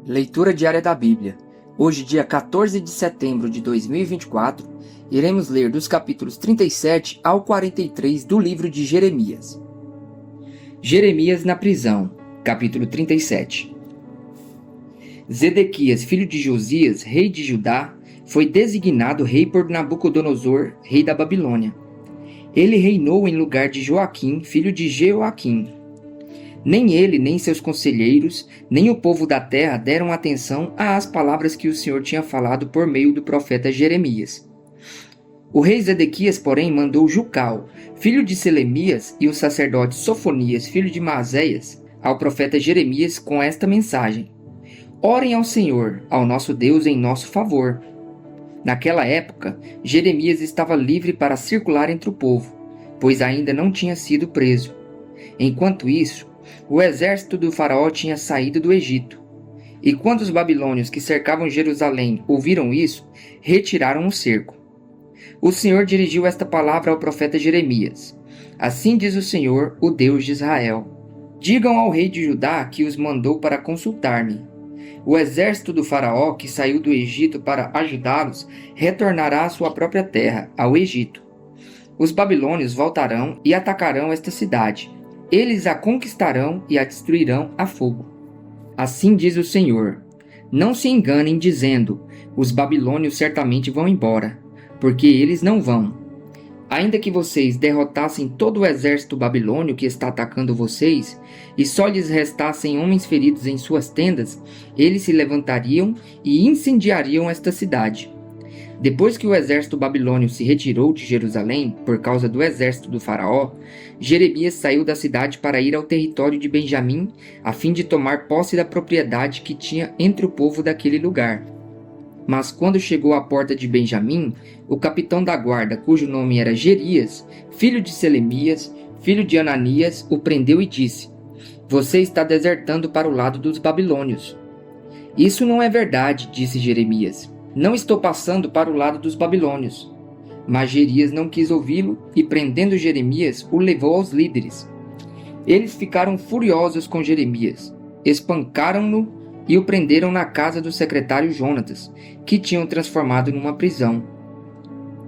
Leitura diária da Bíblia. Hoje, dia 14 de setembro de 2024, iremos ler dos capítulos 37 ao 43 do livro de Jeremias. Jeremias na prisão, capítulo 37. Zedequias, filho de Josias, rei de Judá, foi designado rei por Nabucodonosor, rei da Babilônia. Ele reinou em lugar de Joaquim, filho de Jeoaquim. Nem ele, nem seus conselheiros, nem o povo da terra deram atenção às palavras que o Senhor tinha falado por meio do profeta Jeremias. O rei Zedequias, porém, mandou Jucal, filho de Selemias, e o sacerdote Sofonias, filho de Maazéias, ao profeta Jeremias com esta mensagem: Orem ao Senhor, ao nosso Deus, em nosso favor. Naquela época, Jeremias estava livre para circular entre o povo, pois ainda não tinha sido preso. Enquanto isso, o exército do faraó tinha saído do Egito. E quando os babilônios que cercavam Jerusalém ouviram isso, retiraram o cerco. O Senhor dirigiu esta palavra ao profeta Jeremias: Assim diz o Senhor, o Deus de Israel: Digam ao rei de Judá que os mandou para consultar-me. O exército do faraó que saiu do Egito para ajudá-los retornará à sua própria terra, ao Egito. Os babilônios voltarão e atacarão esta cidade. Eles a conquistarão e a destruirão a fogo. Assim diz o Senhor: Não se enganem dizendo: Os babilônios certamente vão embora, porque eles não vão. Ainda que vocês derrotassem todo o exército babilônio que está atacando vocês, e só lhes restassem homens feridos em suas tendas, eles se levantariam e incendiariam esta cidade. Depois que o exército babilônio se retirou de Jerusalém por causa do exército do faraó, Jeremias saiu da cidade para ir ao território de Benjamim, a fim de tomar posse da propriedade que tinha entre o povo daquele lugar. Mas quando chegou à porta de Benjamim, o capitão da guarda, cujo nome era Jerias, filho de Selemias, filho de Ananias, o prendeu e disse: Você está desertando para o lado dos babilônios. Isso não é verdade, disse Jeremias. Não estou passando para o lado dos babilônios. Mas Jerias não quis ouvi-lo e, prendendo Jeremias, o levou aos líderes. Eles ficaram furiosos com Jeremias, espancaram-no e o prenderam na casa do secretário Jonatas, que tinham transformado numa prisão.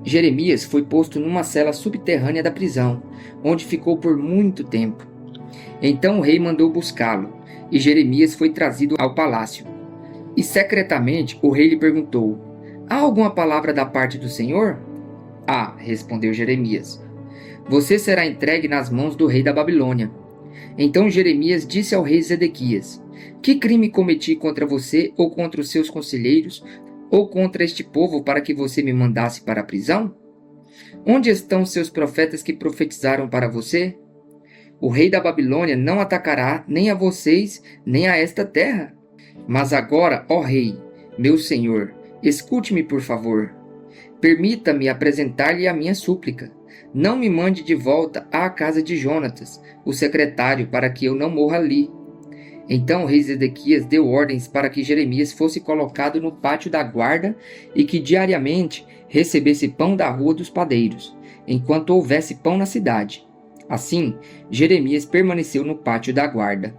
Jeremias foi posto numa cela subterrânea da prisão, onde ficou por muito tempo. Então o rei mandou buscá-lo, e Jeremias foi trazido ao palácio. E secretamente o rei lhe perguntou: Há alguma palavra da parte do Senhor? Há, respondeu Jeremias. Você será entregue nas mãos do rei da Babilônia. Então Jeremias disse ao rei Zedequias: Que crime cometi contra você ou contra os seus conselheiros ou contra este povo para que você me mandasse para a prisão? Onde estão seus profetas que profetizaram para você? O rei da Babilônia não atacará nem a vocês nem a esta terra. Mas agora, ó rei, meu senhor, escute-me por favor. Permita-me apresentar-lhe a minha súplica. Não me mande de volta à casa de Jonatas, o secretário, para que eu não morra ali. Então o rei Zedequias deu ordens para que Jeremias fosse colocado no pátio da guarda e que diariamente recebesse pão da rua dos padeiros, enquanto houvesse pão na cidade. Assim, Jeremias permaneceu no pátio da guarda.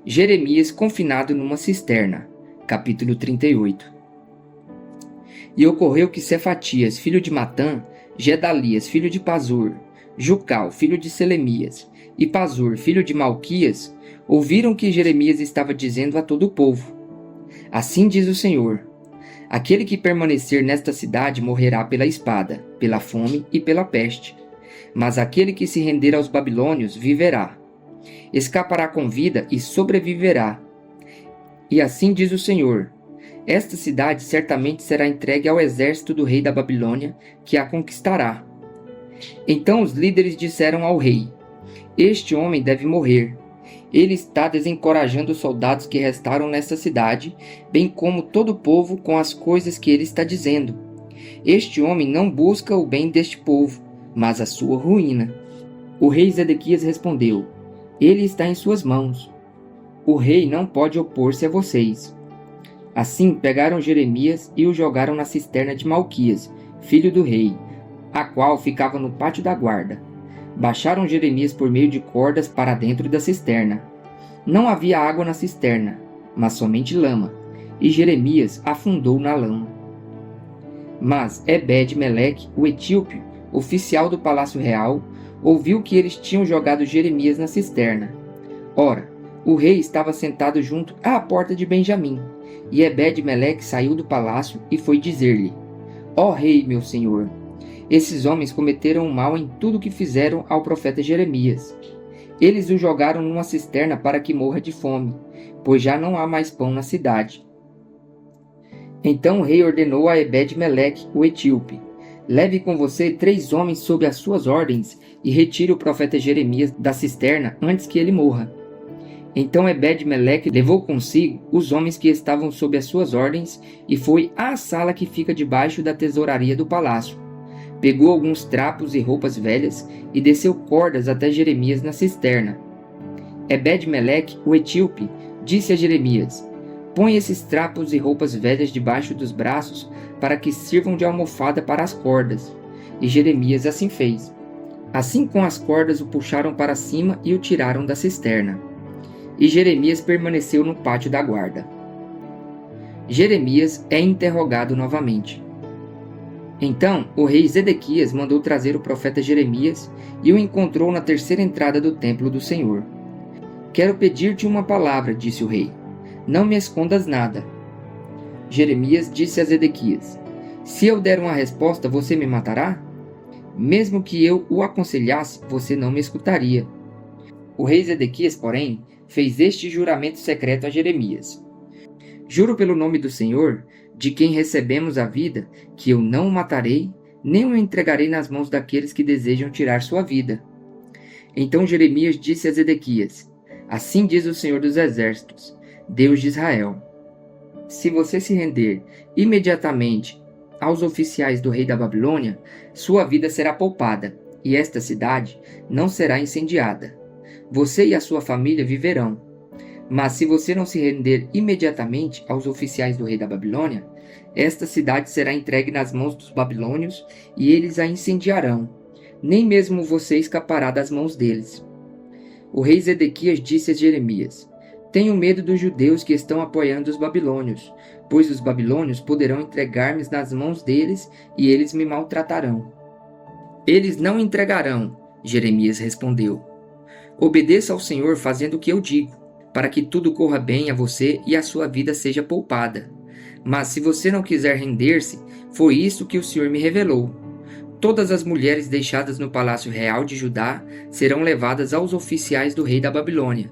Jeremias confinado numa cisterna, capítulo 38. E ocorreu que Cefatias, filho de Matã, Gedalias, filho de Pazur, Jucal, filho de Selemias, e Pazur, filho de Malquias, ouviram que Jeremias estava dizendo a todo o povo: Assim diz o Senhor: Aquele que permanecer nesta cidade morrerá pela espada, pela fome e pela peste. Mas aquele que se render aos babilônios viverá. Escapará com vida e sobreviverá. E assim diz o Senhor: Esta cidade certamente será entregue ao exército do rei da Babilônia, que a conquistará. Então os líderes disseram ao rei: Este homem deve morrer. Ele está desencorajando os soldados que restaram nesta cidade, bem como todo o povo com as coisas que ele está dizendo. Este homem não busca o bem deste povo, mas a sua ruína. O rei Zedequias respondeu: Ele está em suas mãos. O rei não pode opor-se a vocês. Assim pegaram Jeremias e o jogaram na cisterna de Malquias, filho do rei, a qual ficava no pátio da guarda. Baixaram Jeremias por meio de cordas para dentro da cisterna. Não havia água na cisterna, mas somente lama, e Jeremias afundou na lama. Mas Ebed-Meleque, o etíope, oficial do palácio real, ouviu que eles tinham jogado Jeremias na cisterna. Ora, o rei estava sentado junto à porta de Benjamim, e Ebed-Meleque saiu do palácio e foi dizer-lhe: Ó rei, meu senhor, esses homens cometeram mal em tudo que fizeram ao profeta Jeremias. Eles o jogaram numa cisterna para que morra de fome, pois já não há mais pão na cidade. Então o rei ordenou a Ebed-Meleque, o etíope: Leve com você 3 homens sob as suas ordens e retire o profeta Jeremias da cisterna antes que ele morra. Então Ebed-Meleque levou consigo os homens que estavam sob as suas ordens e foi à sala que fica debaixo da tesouraria do palácio. Pegou alguns trapos e roupas velhas e desceu cordas até Jeremias na cisterna. Ebed-Meleque, o etíope, disse a Jeremias: Põe esses trapos e roupas velhas debaixo dos braços para que sirvam de almofada para as cordas. E Jeremias assim fez. Assim com as cordas o puxaram para cima e o tiraram da cisterna. E Jeremias permaneceu no pátio da guarda. Jeremias é interrogado novamente. Então o rei Zedequias mandou trazer o profeta Jeremias e o encontrou na terceira entrada do templo do Senhor. Quero pedir-te uma palavra, disse o rei. Não me escondas nada. Jeremias disse a Zedequias: Se eu der uma resposta, você me matará? Mesmo que eu o aconselhasse, você não me escutaria. O rei Zedequias, porém, fez este juramento secreto a Jeremias: Juro pelo nome do Senhor, de quem recebemos a vida, que eu não o matarei, nem o entregarei nas mãos daqueles que desejam tirar sua vida. Então Jeremias disse a Zedequias: Assim diz o Senhor dos Exércitos, Deus de Israel: Se você se render imediatamente aos oficiais do rei da Babilônia, sua vida será poupada, e esta cidade não será incendiada. Você e a sua família viverão. Mas se você não se render imediatamente aos oficiais do rei da Babilônia, esta cidade será entregue nas mãos dos babilônios e eles a incendiarão. Nem mesmo você escapará das mãos deles. O rei Zedequias disse a Jeremias: Tenho medo dos judeus que estão apoiando os babilônios, pois os babilônios poderão entregar-me nas mãos deles e eles me maltratarão. Eles não entregarão, Jeremias respondeu. Obedeça ao Senhor fazendo o que eu digo, para que tudo corra bem a você e a sua vida seja poupada. Mas se você não quiser render-se, foi isso que o Senhor me revelou. Todas as mulheres deixadas no palácio real de Judá serão levadas aos oficiais do rei da Babilônia,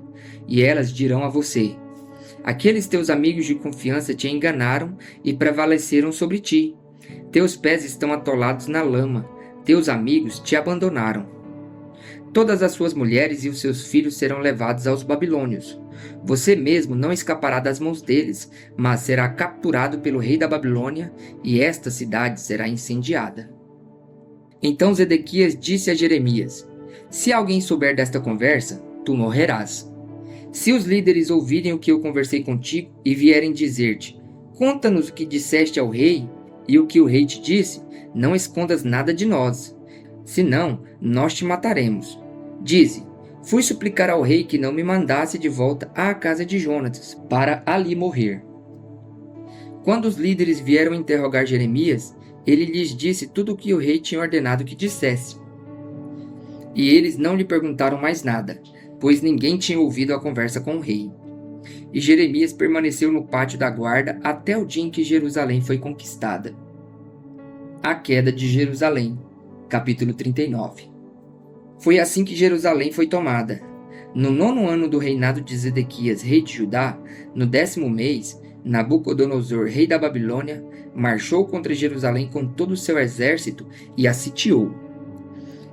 e elas dirão a você: Aqueles teus amigos de confiança te enganaram e prevaleceram sobre ti. Teus pés estão atolados na lama, teus amigos te abandonaram. Todas as suas mulheres e os seus filhos serão levados aos babilônios. Você mesmo não escapará das mãos deles, mas será capturado pelo rei da Babilônia, e esta cidade será incendiada. Então Zedequias disse a Jeremias: Se alguém souber desta conversa, tu morrerás. Se os líderes ouvirem o que eu conversei contigo e vierem dizer-te: Conta-nos o que disseste ao rei e o que o rei te disse, não escondas nada de nós. Senão, nós te mataremos. Dize: Fui suplicar ao rei que não me mandasse de volta à casa de Jonatas, para ali morrer. Quando os líderes vieram interrogar Jeremias, ele lhes disse tudo o que o rei tinha ordenado que dissesse. E eles não lhe perguntaram mais nada, pois ninguém tinha ouvido a conversa com o rei. E Jeremias permaneceu no pátio da guarda até o dia em que Jerusalém foi conquistada. A queda de Jerusalém. Capítulo 39. Foi assim que Jerusalém foi tomada. No 9º ano do reinado de Zedequias, rei de Judá, no 10º mês, Nabucodonosor, rei da Babilônia, marchou contra Jerusalém com todo o seu exército e a sitiou.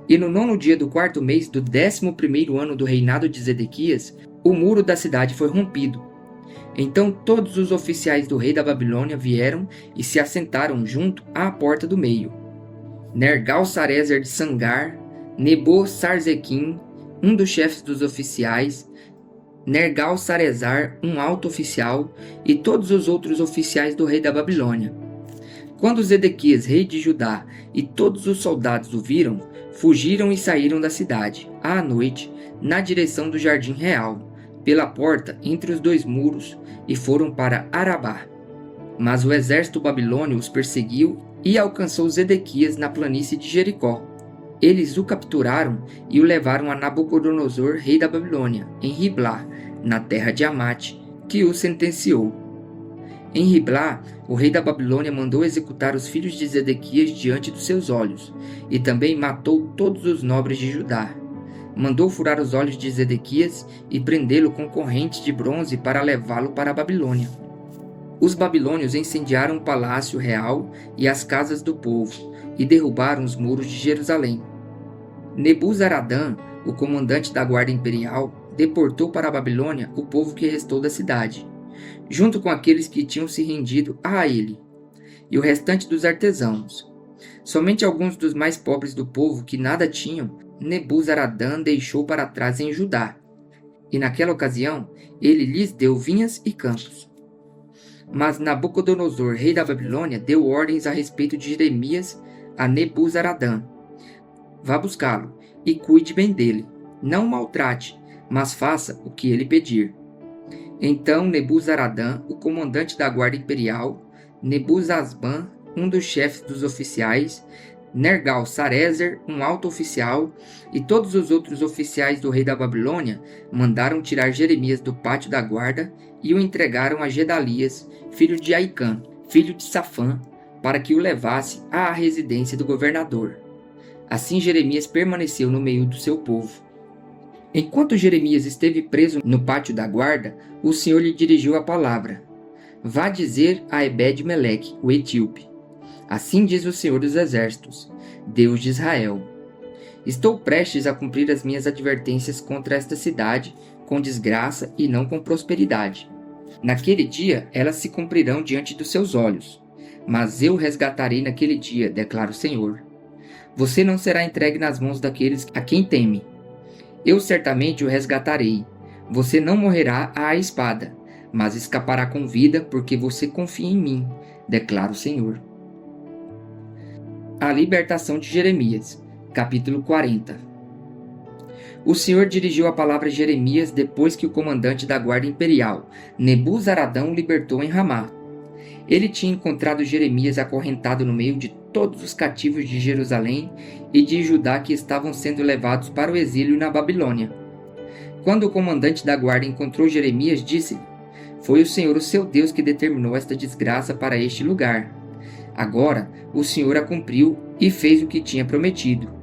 E no 9º dia do 4º mês do 11º ano do reinado de Zedequias, o muro da cidade foi rompido. Então todos os oficiais do rei da Babilônia vieram e se assentaram junto à porta do meio. Nergal-Sarezer de Sangar, Nebo-Sarzequim, um dos chefes dos oficiais, Nergal-Sarezar, um alto oficial, e todos os outros oficiais do rei da Babilônia. Quando Zedequias, rei de Judá, e todos os soldados o viram, fugiram e saíram da cidade, à noite, na direção do jardim real, pela porta entre os dois muros e foram para Arabá. Mas o exército babilônio os perseguiu e alcançou Zedequias na planície de Jericó. Eles o capturaram e o levaram a Nabucodonosor, rei da Babilônia, em Riblá, na terra de Amate, que o sentenciou. Em Riblá, o rei da Babilônia mandou executar os filhos de Zedequias diante dos seus olhos, e também matou todos os nobres de Judá. Mandou furar os olhos de Zedequias e prendê-lo com correntes de bronze para levá-lo para a Babilônia. Os babilônios incendiaram o palácio real e as casas do povo, e derrubaram os muros de Jerusalém. Nebuzaradã, o comandante da guarda imperial, deportou para a Babilônia o povo que restou da cidade, junto com aqueles que tinham se rendido a ele, e o restante dos artesãos. Somente alguns dos mais pobres do povo, que nada tinham, Nebuzaradã deixou para trás em Judá, e naquela ocasião ele lhes deu vinhas e campos. Mas Nabucodonosor, rei da Babilônia, deu ordens a respeito de Jeremias a Nebuzaradã: vá buscá-lo e cuide bem dele. Não o maltrate, mas faça o que ele pedir. Então Nebuzaradã, o comandante da guarda imperial, Nebuzasban, um dos chefes dos oficiais, Nergal-Sarezer, um alto oficial, e todos os outros oficiais do rei da Babilônia mandaram tirar Jeremias do pátio da guarda e o entregaram a Gedalias, filho de Aicã, filho de Safã, para que o levasse à residência do governador. Assim Jeremias permaneceu no meio do seu povo. Enquanto Jeremias esteve preso no pátio da guarda, o Senhor lhe dirigiu a palavra: vá dizer a Ebed-Meleque, o etíope: assim diz o Senhor dos Exércitos, Deus de Israel: estou prestes a cumprir as minhas advertências contra esta cidade com desgraça e não com prosperidade. Naquele dia elas se cumprirão diante dos seus olhos, mas eu resgatarei naquele dia, declara o Senhor. Você não será entregue nas mãos daqueles a quem teme. Eu certamente o resgatarei. Você não morrerá à espada, mas escapará com vida, porque você confia em mim, declara o Senhor. A libertação de Jeremias, capítulo 40. O Senhor dirigiu a palavra a Jeremias depois que o comandante da guarda imperial, Nebuzaradã, o libertou em Ramá. Ele tinha encontrado Jeremias acorrentado no meio de todos os cativos de Jerusalém e de Judá que estavam sendo levados para o exílio na Babilônia. Quando o comandante da guarda encontrou Jeremias, disse-lhe: foi o Senhor, o seu Deus, que determinou esta desgraça para este lugar. Agora o Senhor a cumpriu e fez o que tinha prometido.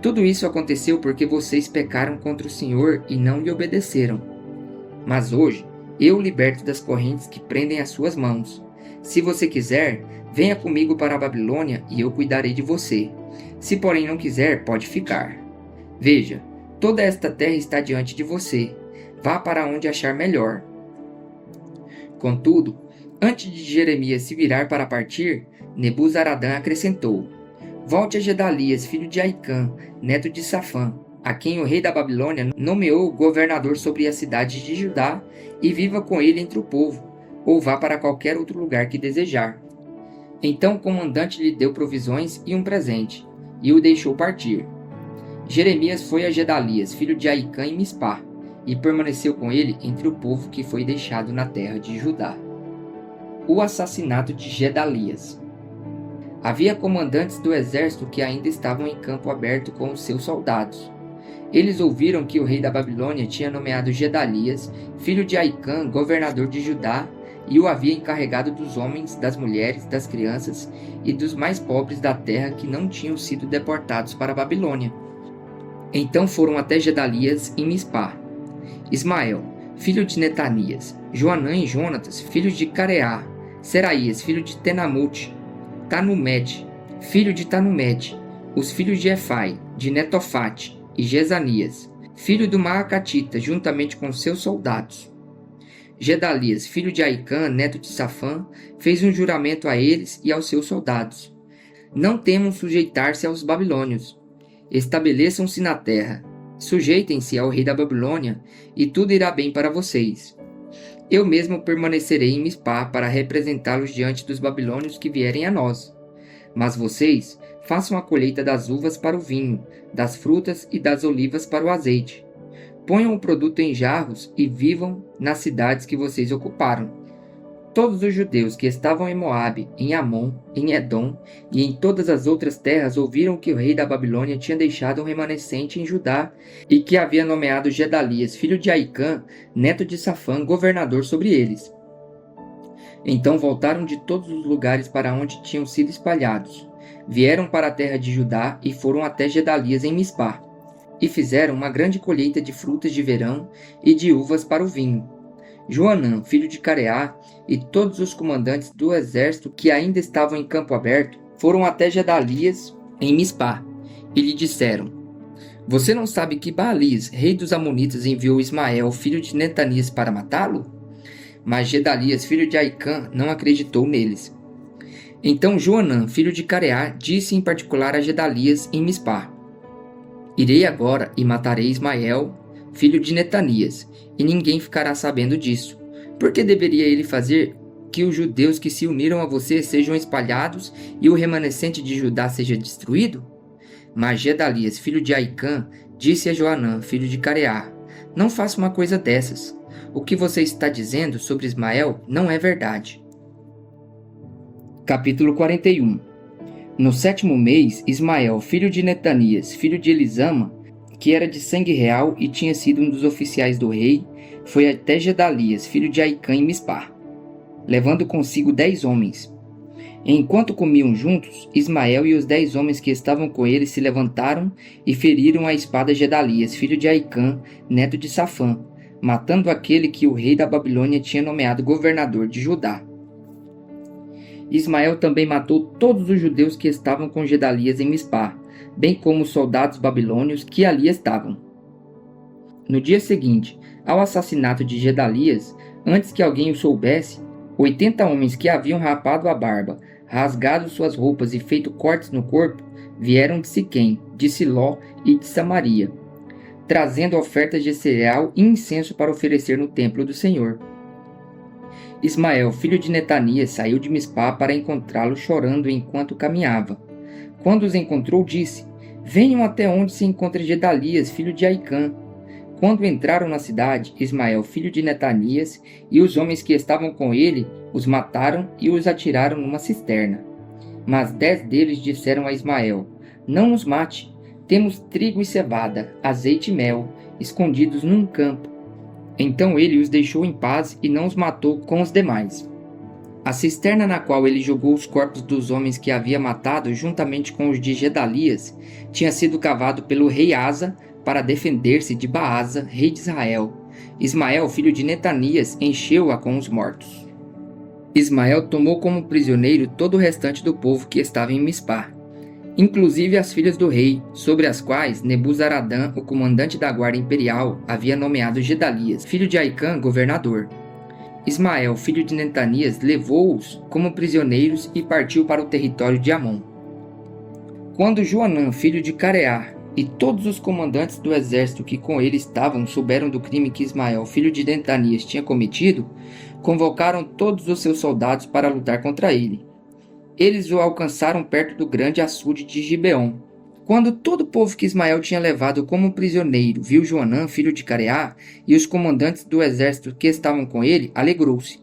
Tudo isso aconteceu porque vocês pecaram contra o Senhor e não lhe obedeceram. Mas hoje eu o liberto das correntes que prendem as suas mãos. Se você quiser, venha comigo para a Babilônia e eu cuidarei de você. Se porém não quiser, pode ficar. Veja, toda esta terra está diante de você. Vá para onde achar melhor. Contudo, antes de Jeremias se virar para partir, Nebuzaradã acrescentou: volte a Gedalias, filho de Aicã, neto de Safã, a quem o rei da Babilônia nomeou governador sobre as cidades de Judá, e viva com ele entre o povo, ou vá para qualquer outro lugar que desejar. Então o comandante lhe deu provisões e um presente, e o deixou partir. Jeremias foi a Gedalias, filho de Aicã, em Mispá, e permaneceu com ele entre o povo que foi deixado na terra de Judá. O assassinato de Gedalias. Havia comandantes do exército que ainda estavam em campo aberto com os seus soldados. Eles ouviram que o rei da Babilônia tinha nomeado Gedalias, filho de Aicã, governador de Judá, e o havia encarregado dos homens, das mulheres, das crianças e dos mais pobres da terra que não tinham sido deportados para a Babilônia. Então foram até Gedalias em Mispá. Ismael, filho de Netanias, Joanã e Jonatas, filhos de Careá, Seraías, filho de Tenamute, Tanumete, filho de Tanumete, os filhos de Efai, de Netofate, e Jezanias, filho do Maacatita, juntamente com seus soldados. Gedalias, filho de Aicã, neto de Safã, fez um juramento a eles e aos seus soldados: não temam sujeitar-se aos babilônios. Estabeleçam-se na terra, sujeitem-se ao rei da Babilônia, e tudo irá bem para vocês. Eu mesmo permanecerei em Mispá para representá-los diante dos babilônios que vierem a nós. Mas vocês façam a colheita das uvas para o vinho, das frutas e das olivas para o azeite. Ponham o produto em jarros e vivam nas cidades que vocês ocuparam. Todos os judeus que estavam em Moabe, em Amon, em Edom e em todas as outras terras ouviram que o rei da Babilônia tinha deixado um remanescente em Judá e que havia nomeado Gedalias, filho de Aicã, neto de Safã, governador sobre eles. Então voltaram de todos os lugares para onde tinham sido espalhados. Vieram para a terra de Judá e foram até Gedalias em Mispá. E fizeram uma grande colheita de frutas de verão e de uvas para o vinho. Joanã, filho de Careá, e todos os comandantes do exército que ainda estavam em campo aberto, foram até Gedalias em Mispá, e lhe disseram: Você não sabe que Baalis, rei dos Amonitas, enviou Ismael, filho de Netanias, para matá-lo? Mas Gedalias, filho de Aicã, não acreditou neles. Então Joanã, filho de Careá, disse em particular a Gedalias em Mispá: Irei agora e matarei Ismael, filho de Netanias, e ninguém ficará sabendo disso. Por que deveria ele fazer que os judeus que se uniram a você sejam espalhados e o remanescente de Judá seja destruído? Mas Gedalias, filho de Aicã, disse a Joanã, filho de Careá: Não faça uma coisa dessas. O que você está dizendo sobre Ismael não é verdade. Capítulo 41. No 7º mês, Ismael, filho de Netanias, filho de Elisama, que era de sangue real e tinha sido um dos oficiais do rei, foi até Gedalias, filho de Aicã, em Mispá, levando consigo 10 homens. Enquanto comiam juntos, Ismael e os 10 homens que estavam com ele se levantaram e feriram a espada Gedalias, filho de Aicã, neto de Safã, matando aquele que o rei da Babilônia tinha nomeado governador de Judá. Ismael também matou todos os judeus que estavam com Gedalias em Mispá, bem como os soldados babilônios que ali estavam. No dia seguinte, ao assassinato de Gedalias, antes que alguém o soubesse, 80 homens que haviam rapado a barba, rasgado suas roupas e feito cortes no corpo, vieram de Siquém, de Siló e de Samaria, trazendo ofertas de cereal e incenso para oferecer no templo do Senhor. Ismael, filho de Netanias, saiu de Mispá para encontrá-lo chorando enquanto caminhava. Quando os encontrou, disse: Venham até onde se encontra Gedalias, filho de Aicã. Quando entraram na cidade, Ismael, filho de Netanias, e os homens que estavam com ele, os mataram e os atiraram numa cisterna. Mas 10 deles disseram a Ismael: Não nos mate, temos trigo e cevada, azeite e mel, escondidos num campo. Então ele os deixou em paz e não os matou com os demais. A cisterna na qual ele jogou os corpos dos homens que havia matado, juntamente com os de Gedalias, tinha sido cavado pelo rei Asa para defender-se de Baasa, rei de Israel. Ismael, filho de Netanias, encheu-a com os mortos. Ismael tomou como prisioneiro todo o restante do povo que estava em Mispá, inclusive as filhas do rei, sobre as quais Nebuzaradã, o comandante da guarda imperial, havia nomeado Gedalias, filho de Aicã, governador. Ismael, filho de Netanias, levou-os como prisioneiros e partiu para o território de Amon. Quando Joanã, filho de Careá, e todos os comandantes do exército que com ele estavam souberam do crime que Ismael, filho de Netanias, tinha cometido, convocaram todos os seus soldados para lutar contra ele. Eles o alcançaram perto do grande açude de Gibeon. Quando todo o povo que Ismael tinha levado como prisioneiro viu Joanã, filho de Careá, e os comandantes do exército que estavam com ele, alegrou-se.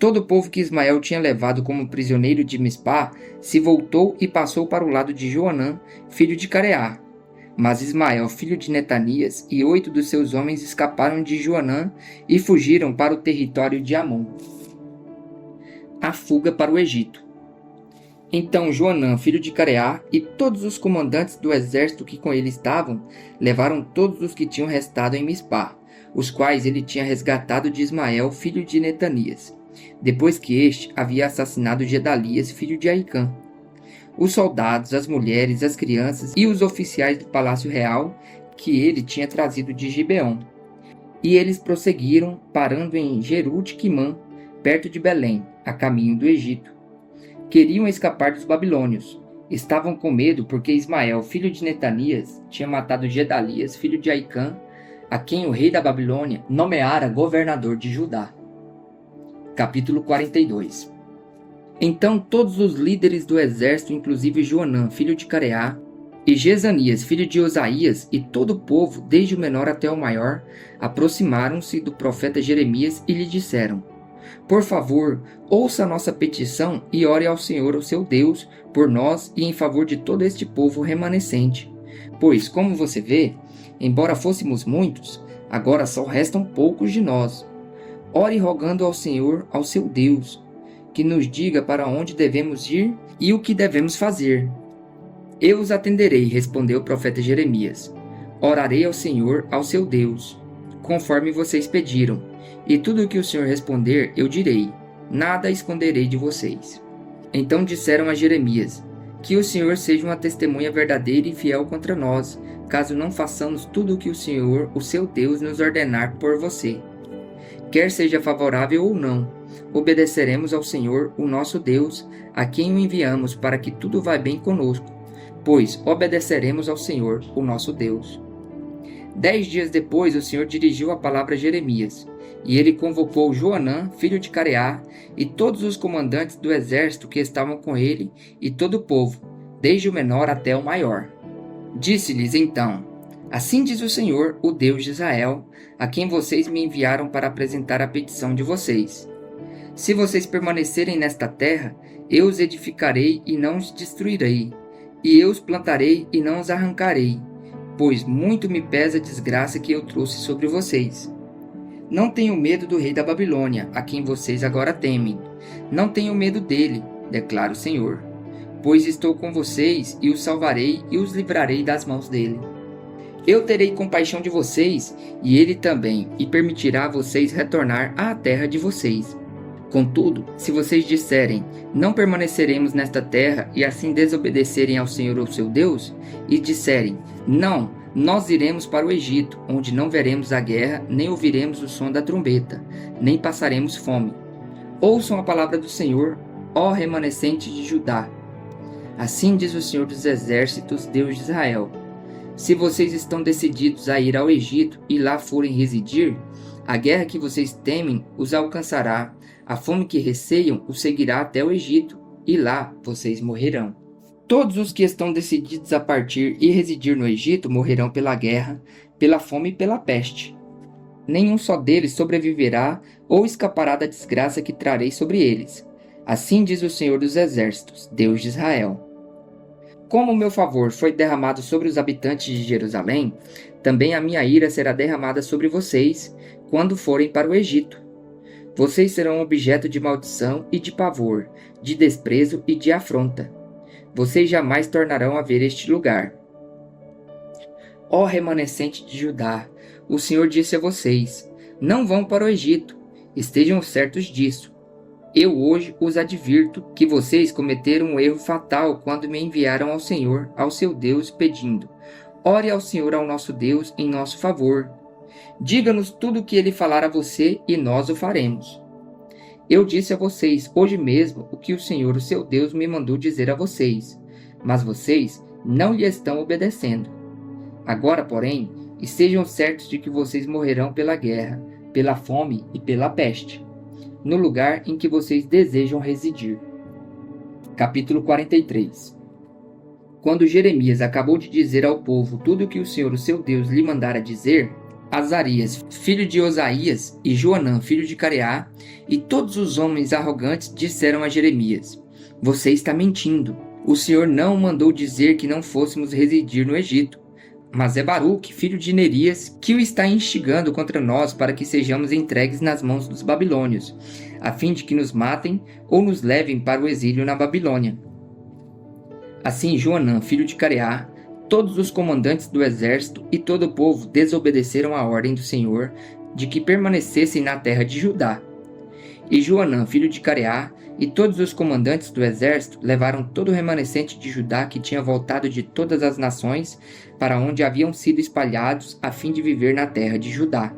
Todo o povo que Ismael tinha levado como prisioneiro de Mispá se voltou e passou para o lado de Joanã, filho de Careá. Mas Ismael, filho de Netanias, e 8 dos seus homens escaparam de Joanã e fugiram para o território de Amon. A fuga para o Egito. Então Joanã, filho de Careá, e todos os comandantes do exército que com ele estavam, levaram todos os que tinham restado em Mispá, os quais ele tinha resgatado de Ismael, filho de Netanias, depois que este havia assassinado Gedalias, filho de Aicã. Os soldados, as mulheres, as crianças e os oficiais do palácio real que ele tinha trazido de Gibeon. E eles prosseguiram, parando em Jerute-Quimã, perto de Belém, a caminho do Egito. Queriam escapar dos babilônios. Estavam com medo porque Ismael, filho de Netanias, tinha matado Gedalias, filho de Aicã, a quem o rei da Babilônia nomeara governador de Judá. Capítulo 42. Então todos os líderes do exército, inclusive Joanã, filho de Careá, E Jezanias, filho de Osaías, e todo o povo, desde o menor até o maior, aproximaram-se do profeta Jeremias e lhe disseram: Por favor, ouça a nossa petição e ore ao Senhor, o seu Deus, por nós e em favor de todo este povo remanescente. Pois, como você vê, embora fôssemos muitos, agora só restam poucos de nós. Ore rogando ao Senhor, ao seu Deus, que nos diga para onde devemos ir e o que devemos fazer. Eu os atenderei, respondeu o profeta Jeremias. Orarei ao Senhor, ao seu Deus, conforme vocês pediram, e tudo o que o Senhor responder eu direi, nada esconderei de vocês. Então disseram a Jeremias: Que o Senhor seja uma testemunha verdadeira e fiel contra nós, caso não façamos tudo o que o Senhor, o seu Deus, nos ordenar por você. Quer seja favorável ou não, obedeceremos ao Senhor, o nosso Deus, a quem o enviamos para que tudo vá bem conosco, pois obedeceremos ao Senhor, o nosso Deus. 10 dias depois, o Senhor dirigiu a palavra a Jeremias, e ele convocou Joanã, filho de Careá, e todos os comandantes do exército que estavam com ele, e todo o povo, desde o menor até o maior. Disse-lhes então: Assim diz o Senhor, o Deus de Israel, a quem vocês me enviaram para apresentar a petição de vocês. Se vocês permanecerem nesta terra, eu os edificarei e não os destruirei, e eu os plantarei e não os arrancarei, pois muito me pesa a desgraça que eu trouxe sobre vocês. Não tenho medo do rei da Babilônia, a quem vocês agora temem. Não tenho medo dele, declara o Senhor, pois estou com vocês e os salvarei e os livrarei das mãos dele. Eu terei compaixão de vocês, e ele também, e permitirá a vocês retornar à terra de vocês. Contudo, se vocês disserem, não permaneceremos nesta terra, e assim desobedecerem ao Senhor, o seu Deus, e disserem, não, nós iremos para o Egito, onde não veremos a guerra, nem ouviremos o som da trombeta, nem passaremos fome. Ouçam a palavra do Senhor, ó remanescente de Judá. Assim diz o Senhor dos Exércitos, Deus de Israel. Se vocês estão decididos a ir ao Egito e lá forem residir, a guerra que vocês temem os alcançará, a fome que receiam os seguirá até o Egito, e lá vocês morrerão. Todos os que estão decididos a partir e residir no Egito morrerão pela guerra, pela fome e pela peste. Nenhum só deles sobreviverá ou escapará da desgraça que trarei sobre eles. Assim diz o Senhor dos Exércitos, Deus de Israel. Como o meu favor foi derramado sobre os habitantes de Jerusalém, também a minha ira será derramada sobre vocês quando forem para o Egito. Vocês serão objeto de maldição e de pavor, de desprezo e de afronta. Vocês jamais tornarão a ver este lugar. Ó remanescente de Judá, o Senhor disse a vocês: não vão para o Egito, estejam certos disso. Eu hoje os advirto que vocês cometeram um erro fatal quando me enviaram ao Senhor, ao seu Deus, pedindo: ore ao Senhor, ao nosso Deus, em nosso favor. Diga-nos tudo o que ele falar a você e nós o faremos. Eu disse a vocês hoje mesmo o que o Senhor, o seu Deus, me mandou dizer a vocês, mas vocês não lhe estão obedecendo. Agora, porém, estejam certos de que vocês morrerão pela guerra, pela fome e pela peste, no lugar em que vocês desejam residir. Capítulo 43. Quando Jeremias acabou de dizer ao povo tudo o que o Senhor, o seu Deus, lhe mandara dizer, Azarias, filho de Osaías, e Joanã, filho de Careá, e todos os homens arrogantes disseram a Jeremias: Você está mentindo. O Senhor não mandou dizer que não fôssemos residir no Egito. Mas é Baruque, filho de Nerias, que o está instigando contra nós para que sejamos entregues nas mãos dos babilônios, a fim de que nos matem ou nos levem para o exílio na Babilônia. Assim Joanã, filho de Careá, todos os comandantes do exército e todo o povo desobedeceram a ordem do Senhor de que permanecessem na terra de Judá. E Joanã, filho de Careá, e todos os comandantes do exército levaram todo o remanescente de Judá que tinha voltado de todas as nações para onde haviam sido espalhados a fim de viver na terra de Judá.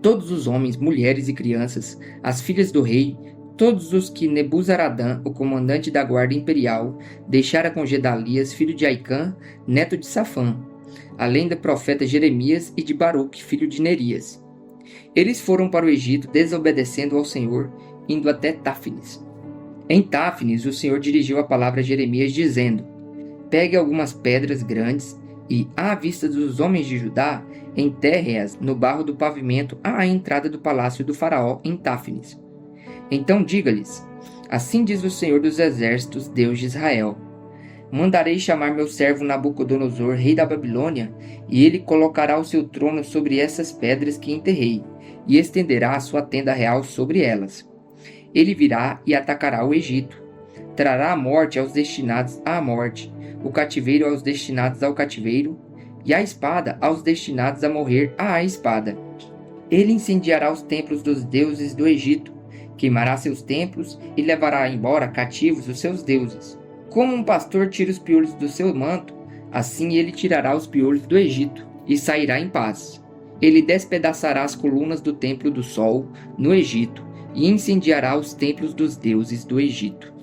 Todos os homens, mulheres e crianças, as filhas do rei, todos os que Nebuzaradã, o comandante da guarda imperial, deixara com Gedalias, filho de Aicã, neto de Safã, além do profeta Jeremias e de Baruque, filho de Nerias. Eles foram para o Egito desobedecendo ao Senhor, indo até Táfnis. Em Táfnis, o Senhor dirigiu a palavra a Jeremias, dizendo: Pegue algumas pedras grandes e, à vista dos homens de Judá, enterre-as no barro do pavimento à entrada do palácio do faraó em Táfnis. Então diga-lhes: assim diz o Senhor dos Exércitos, Deus de Israel: mandarei chamar meu servo Nabucodonosor, rei da Babilônia, e ele colocará o seu trono sobre essas pedras que enterrei, e estenderá a sua tenda real sobre elas. Ele virá e atacará o Egito. Trará a morte aos destinados à morte, o cativeiro aos destinados ao cativeiro, e a espada aos destinados a morrer à espada. Ele incendiará os templos dos deuses do Egito, queimará seus templos e levará embora cativos os seus deuses. Como um pastor tira os piolhos do seu manto, assim ele tirará os piolhos do Egito e sairá em paz. Ele despedaçará as colunas do templo do sol no Egito e incendiará os templos dos deuses do Egito.